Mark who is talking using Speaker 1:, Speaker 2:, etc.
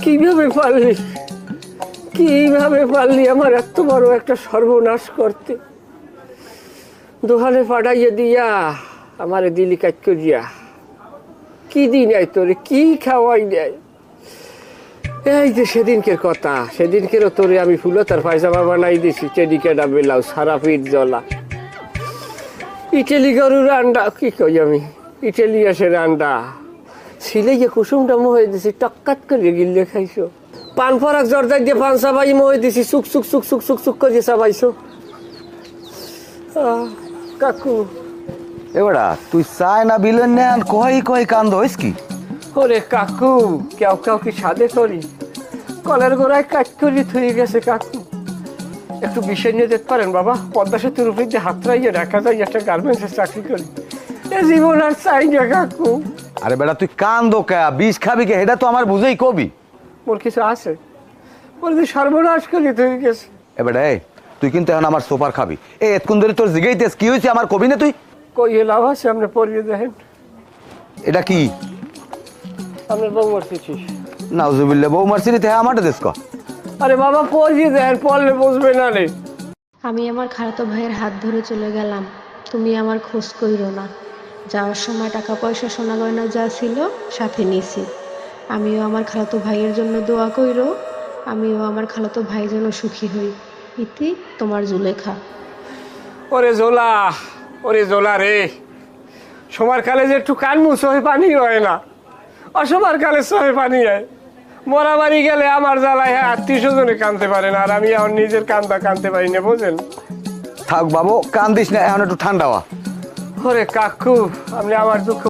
Speaker 1: কিভাবে পারলি, কিভাবে পারলি আমার এত বড় একটা সর্বনাশ করতে? দোকানে পাঠাইয়ে দিয়া আমার দিলি কাজ করিয়া। কি দিন আয় তোরে, কি খাওয়াই দেয়? এই যে সেদিনকের কথা, সেদিনকেরও তোরে আমি ফুলতার পায়জামা বানাই দিছি, টেডিকেটা ব্লাউজ, সারা পিঠ জ্বলা। ইটালি গরুর আন্ডা, কি কই আমি, ইটালি আসের আন্ডা ছিলে যে কুসুমটা মোহে দিছি, টক্কাত করে গিলে খাইছো। পান পরাক জর্দাই দিয়ে পান চাবাই মোহে দিছি, চুক চুক চুক চুক চুক চুক করে চাবাইছো। কাকু
Speaker 2: এবারা তুই চায় না বিলেন নেন কই কই কান্দ হইস কি?
Speaker 1: ওরে কাকু, কেউ কেউ কি সাদে করি, কলের গোড়ায় কাজ করি থুয়ে গেছে কাকু। একটু বিষয় নিয়ে যেতে পারেন বাবা? পদ্মা সেতুর উপরে যে হাত রাইয়ে রাখা যায়, একটা গার্মেন্টসের চাকরি করি, এ জীবন আর চাই না কাকু।
Speaker 2: আরে বেটা তুই কান্দ কে, বিষ খাবি কে, এটা তো আমার বুঝেই কবি।
Speaker 1: মোর কিছু আছে, মোর যে সর্বনাশ করি থুয়ে গেছে।
Speaker 2: এবারে তুই কিন্তু এখন আমার সোপার খাবি। এতক্ষণ ধরে তোর জিগাইতেস কি হয়েছে আমার কবি না তুই?
Speaker 1: কই লাভ আছে, আপনি পড়িয়ে দেখেন।
Speaker 2: এটা কি?
Speaker 1: আপনার বউ মরতেছি।
Speaker 2: নাউজুবিল্লাহ, বউ মারছিলি তে আমারটা দেশ ক।
Speaker 1: আরে বাবা পড়িয়ে দেখেন, পড়লে বুঝবে না রে।
Speaker 3: আমি আমার খালাতো ভাইয়ের হাত ধরে চলে গেলাম, তুমি আমার খোঁজ কইরো না। যাওয়ার সময় টাকা পয়সা সোনা গয়না যা ছিল সাথে নিছি। আমিও আমার খালাতো ভাইয়ের জন্য দোয়া কইরো, আমিও আমার খালাতো ভাই যেন সুখী হই। ইতি তোমার জুলেখা।
Speaker 1: ওরে জোলা, ওরে জোলা রে, সবার কালে যে একটু কানমু সহে পানি হয় না, অসবার কালে সহে পানি হয়। মরা বাড়ি গেলে আমার জ্বালায় আত্মীয় স্বজনে কানতে পারে না, আর আমি এখন নিজের কান্দা কানতে পারি না, বোঝেন?
Speaker 2: থাক বাবু কান্দিস না, এখন একটু ঠান্ডা হওয়া।
Speaker 1: ওরে কাকু, আপনি আমার দুঃখ